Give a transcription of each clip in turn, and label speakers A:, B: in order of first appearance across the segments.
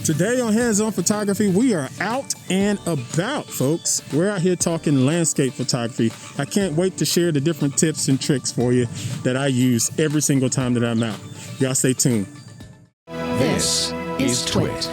A: Today on Hands-On Photography, we are out and about, folks. We're out here talking landscape photography. I can't wait to share the different tips and tricks for you that I use every single time that I'm out. Y'all stay tuned.
B: This is TWiT.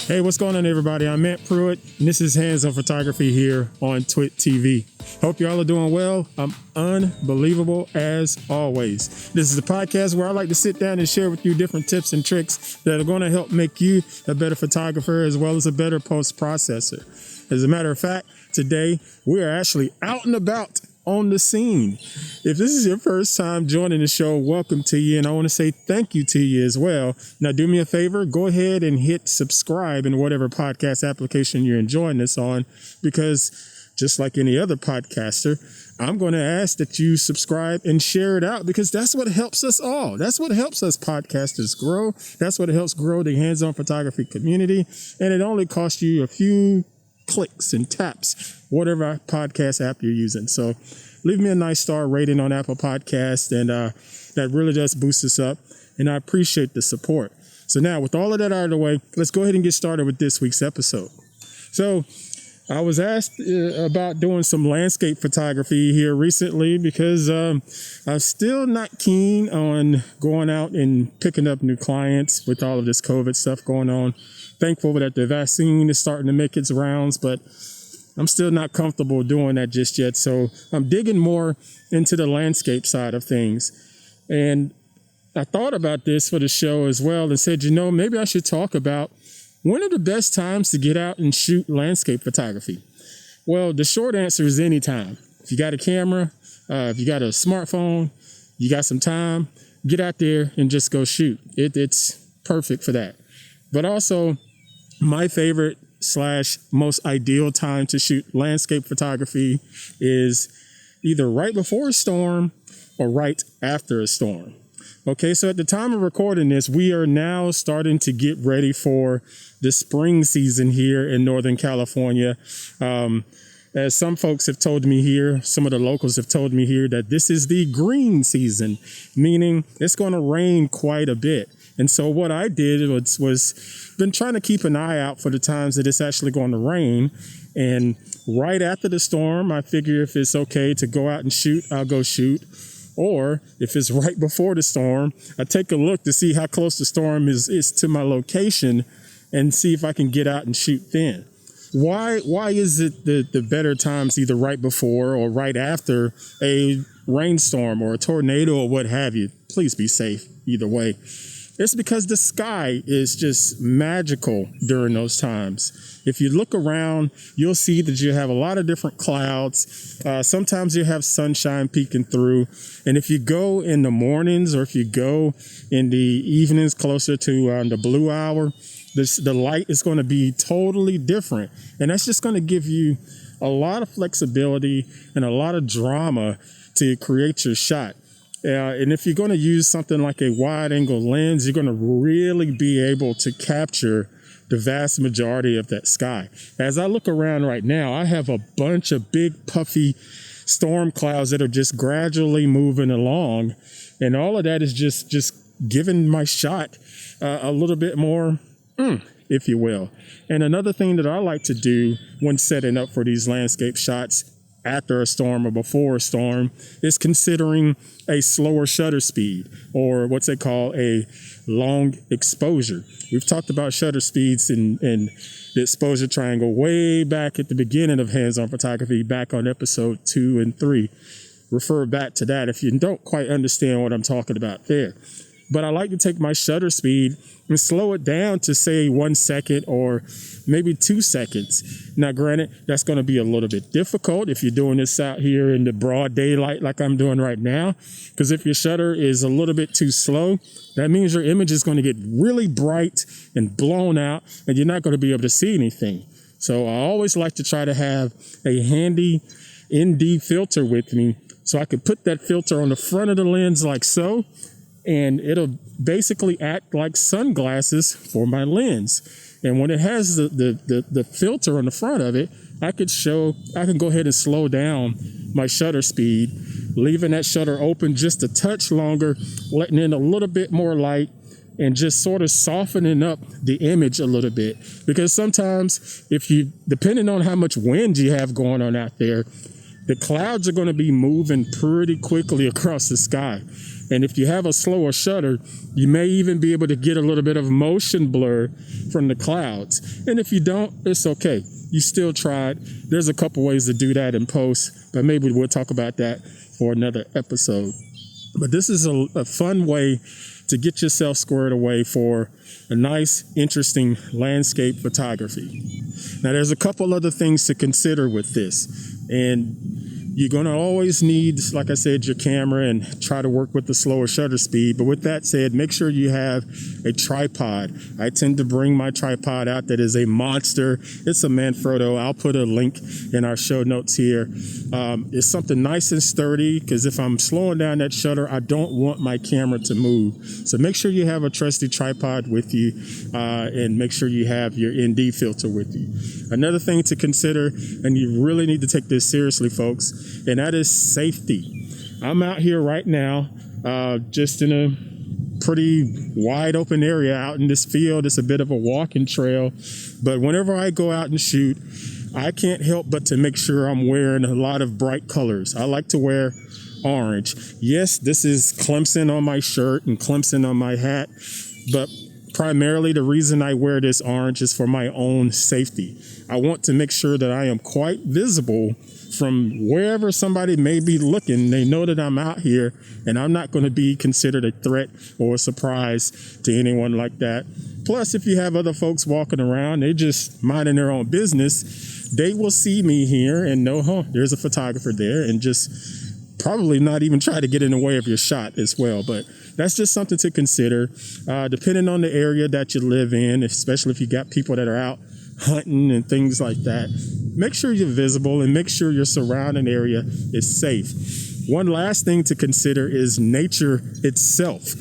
A: Hey, what's going on, everybody? I'm Pruitt, and this is Hands-On Photography here on TWiT TV. Hope y'all are doing well. I'm unbelievable as always. This is a podcast where I like to sit down and share with you different tips and tricks that are going to help make you a better photographer as well as a better post-processor. As a matter of fact, today we are actually out and about on the scene. If this is your first time joining the show, welcome to you, and I want to say thank you to you as well. Now, do me a favor, go ahead and hit subscribe in whatever podcast application you're enjoying this on, because just like any other podcaster, I'm going to ask that you subscribe and share it out, because that's what helps us all. That's what helps us podcasters grow. That's what helps grow the hands-on photography community, and it only costs you a few clicks and taps, whatever podcast app you're using. So leave me a nice star rating on Apple Podcasts, and that really does boost us up, and I appreciate the support. So now, with all of that out of the way, let's go ahead and get started with this week's episode. So I was asked about doing some landscape photography here recently because I'm still not keen on going out and picking up new clients with all of this COVID stuff going on. Thankful that the vaccine is starting to make its rounds, but I'm still not comfortable doing that just yet. So I'm digging more into the landscape side of things. And I thought about this for the show as well and said, maybe I should talk about when are the best times to get out and shoot landscape photography? Well, the short answer is anytime. If you got a camera, if you got a smartphone, you got some time, get out there and just go shoot. It's perfect for that. But also, my favorite / most ideal time to shoot landscape photography is either right before a storm or right after a storm. Okay, so at the time of recording this, we are now starting to get ready for the spring season here in Northern California. As some folks have told me here, some of the locals have told me here that this is the green season, meaning it's going to rain quite a bit. And so what I did was been trying to keep an eye out for the times that it's actually going to rain. And right after the storm, I figure if it's okay to go out and shoot, I'll go shoot. Or if it's right before the storm, I take a look to see how close the storm is to my location and see if I can get out and shoot then. Why is it the better times either right before or right after a rainstorm or a tornado or what have you? Please be safe either way. It's because the sky is just magical during those times. If you look around, you'll see that you have a lot of different clouds. Sometimes you have sunshine peeking through. And if you go in the mornings or if you go in the evenings closer to the blue hour, the light is going to be totally different. And that's just going to give you a lot of flexibility and a lot of drama to create your shot. And if you're going to use something like a wide angle lens, you're going to really be able to capture the vast majority of that sky. As I look around right now, I have a bunch of big puffy storm clouds that are just gradually moving along. And all of that is just giving my shot a little bit more, if you will. And another thing that I like to do when setting up for these landscape shots after a storm or before a storm is considering a slower shutter speed, or what's they call a long exposure. We've talked about shutter speeds and the exposure triangle way back at the beginning of Hands-On Photography, back on episode 2 and 3. Refer back to that if you don't quite understand what I'm talking about there. But I like to take my shutter speed and slow it down to, say, 1 second or maybe 2 seconds. Now, granted, that's going to be a little bit difficult if you're doing this out here in the broad daylight like I'm doing right now, because if your shutter is a little bit too slow, that means your image is going to get really bright and blown out, and you're not going to be able to see anything. So I always like to try to have a handy ND filter with me so I can put that filter on the front of the lens like so, and it'll basically act like sunglasses for my lens. And when it has the filter on the front of it, I can go ahead and slow down my shutter speed leaving that shutter open just a touch longer, letting in a little bit more light, and just sort of softening up the image a little bit. Because sometimes depending on how much wind you have going on out there, the clouds are going to be moving pretty quickly across the sky. And if you have a slower shutter, you may even be able to get a little bit of motion blur from the clouds. And if you don't, it's okay. You still tried. There's a couple ways to do that in post, but maybe we'll talk about that for another episode. But this is a fun way to get yourself squared away for a nice, interesting landscape photography. Now, there's a couple other things to consider with this. And you're going to always need, like I said, your camera and try to work with the slower shutter speed. But with that said, make sure you have a tripod. I tend to bring my tripod out that is a monster. It's a Manfrotto. I'll put a link in our show notes here. It's something nice and sturdy because if I'm slowing down that shutter, I don't want my camera to move. So make sure you have a trusty tripod with you and make sure you have your ND filter with you. Another thing to consider, and you really need to take this seriously, folks, and that is safety. I'm out here right now, just in a pretty wide open area out in this field. It's a bit of a walking trail, but whenever I go out and shoot, I can't help but to make sure I'm wearing a lot of bright colors. I like to wear orange. Yes, this is Clemson on my shirt and Clemson on my hat, but primarily the reason I wear this orange is for my own safety. I want to make sure that I am quite visible from wherever somebody may be looking. They know that I'm out here and I'm not going to be considered a threat or a surprise to anyone like that. Plus, if you have other folks walking around, they just minding their own business, they will see me here and know, there's a photographer there, and just probably not even try to get in the way of your shot as well. But that's just something to consider. Depending on the area that you live in, especially if you got people that are out hunting and things like that, make sure you're visible and make sure your surrounding area is safe. One last thing to consider is nature itself.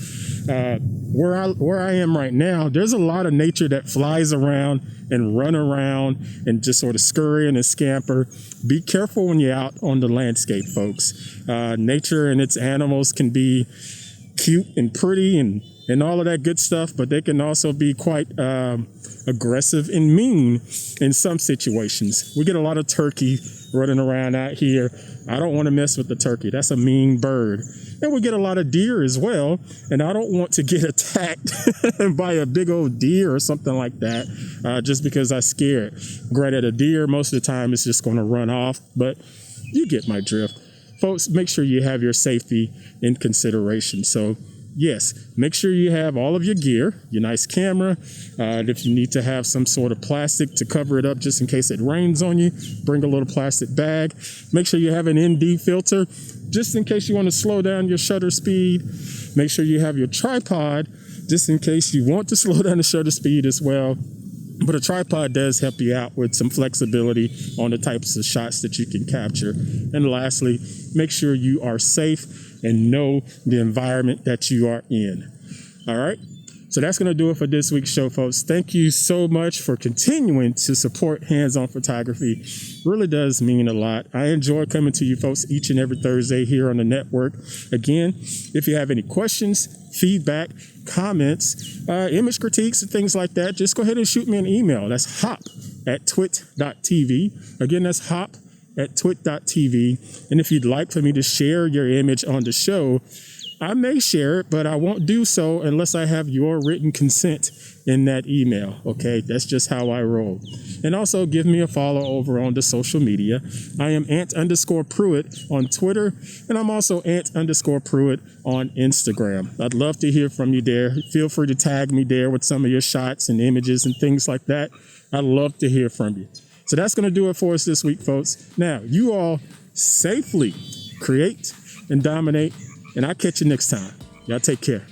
A: Where I am right now, there's a lot of nature that flies around and run around and just sort of scurry and scamper. Be careful when you're out on the landscape, folks. Nature and its animals can be cute and pretty and all of that good stuff, but they can also be quite aggressive and mean in some situations. We get a lot of turkey running around out here. I don't want to mess with the turkey. That's a mean bird. And we get a lot of deer as well, and I don't want to get attacked by a big old deer or something like that just because I'm scared. Granted, a deer most of the time is just going to run off, but you get my drift. Folks, make sure you have your safety in consideration. So yes, make sure you have all of your gear, your nice camera. If you need to have some sort of plastic to cover it up just in case it rains on you, bring a little plastic bag. Make sure you have an ND filter just in case you want to slow down your shutter speed. Make sure you have your tripod just in case you want to slow down the shutter speed as well. But a tripod does help you out with some flexibility on the types of shots that you can capture. And lastly, make sure you are safe and know the environment that you are in. All right. So that's going to do it for this week's show, folks. Thank you so much for continuing to support Hands-On Photography. Really does mean a lot. I enjoy coming to you folks each and every Thursday here on the network. Again, if you have any questions, feedback, comments, image critiques and things like that, just go ahead and shoot me an email. That's hop@twit.tv. Again, that's hop@twit.tv. And if you'd like for me to share your image on the show, I may share it, but I won't do so unless I have your written consent in that email. Okay, that's just how I roll. And also give me a follow over on the social media. I am Ant_Pruitt on Twitter, and I'm also Ant_Pruitt on Instagram. I'd love to hear from you there. Feel free to tag me there with some of your shots and images and things like that. I'd love to hear from you. So that's going to do it for us this week, folks. Now, you all safely create and dominate, and I'll catch you next time. Y'all take care.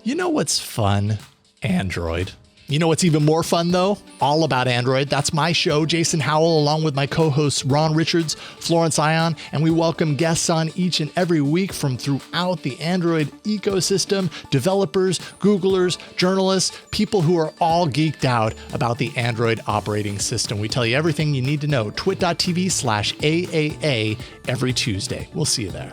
B: You know what's fun? Android.
C: You know what's even more fun, though? All About Android. That's my show, Jason Howell, along with my co-hosts Ron Richards, Florence Ion, and we welcome guests on each and every week from throughout the Android ecosystem, developers, Googlers, journalists, people who are all geeked out about the Android operating system. We tell you everything you need to know. twit.tv/AAA every Tuesday. We'll see you there.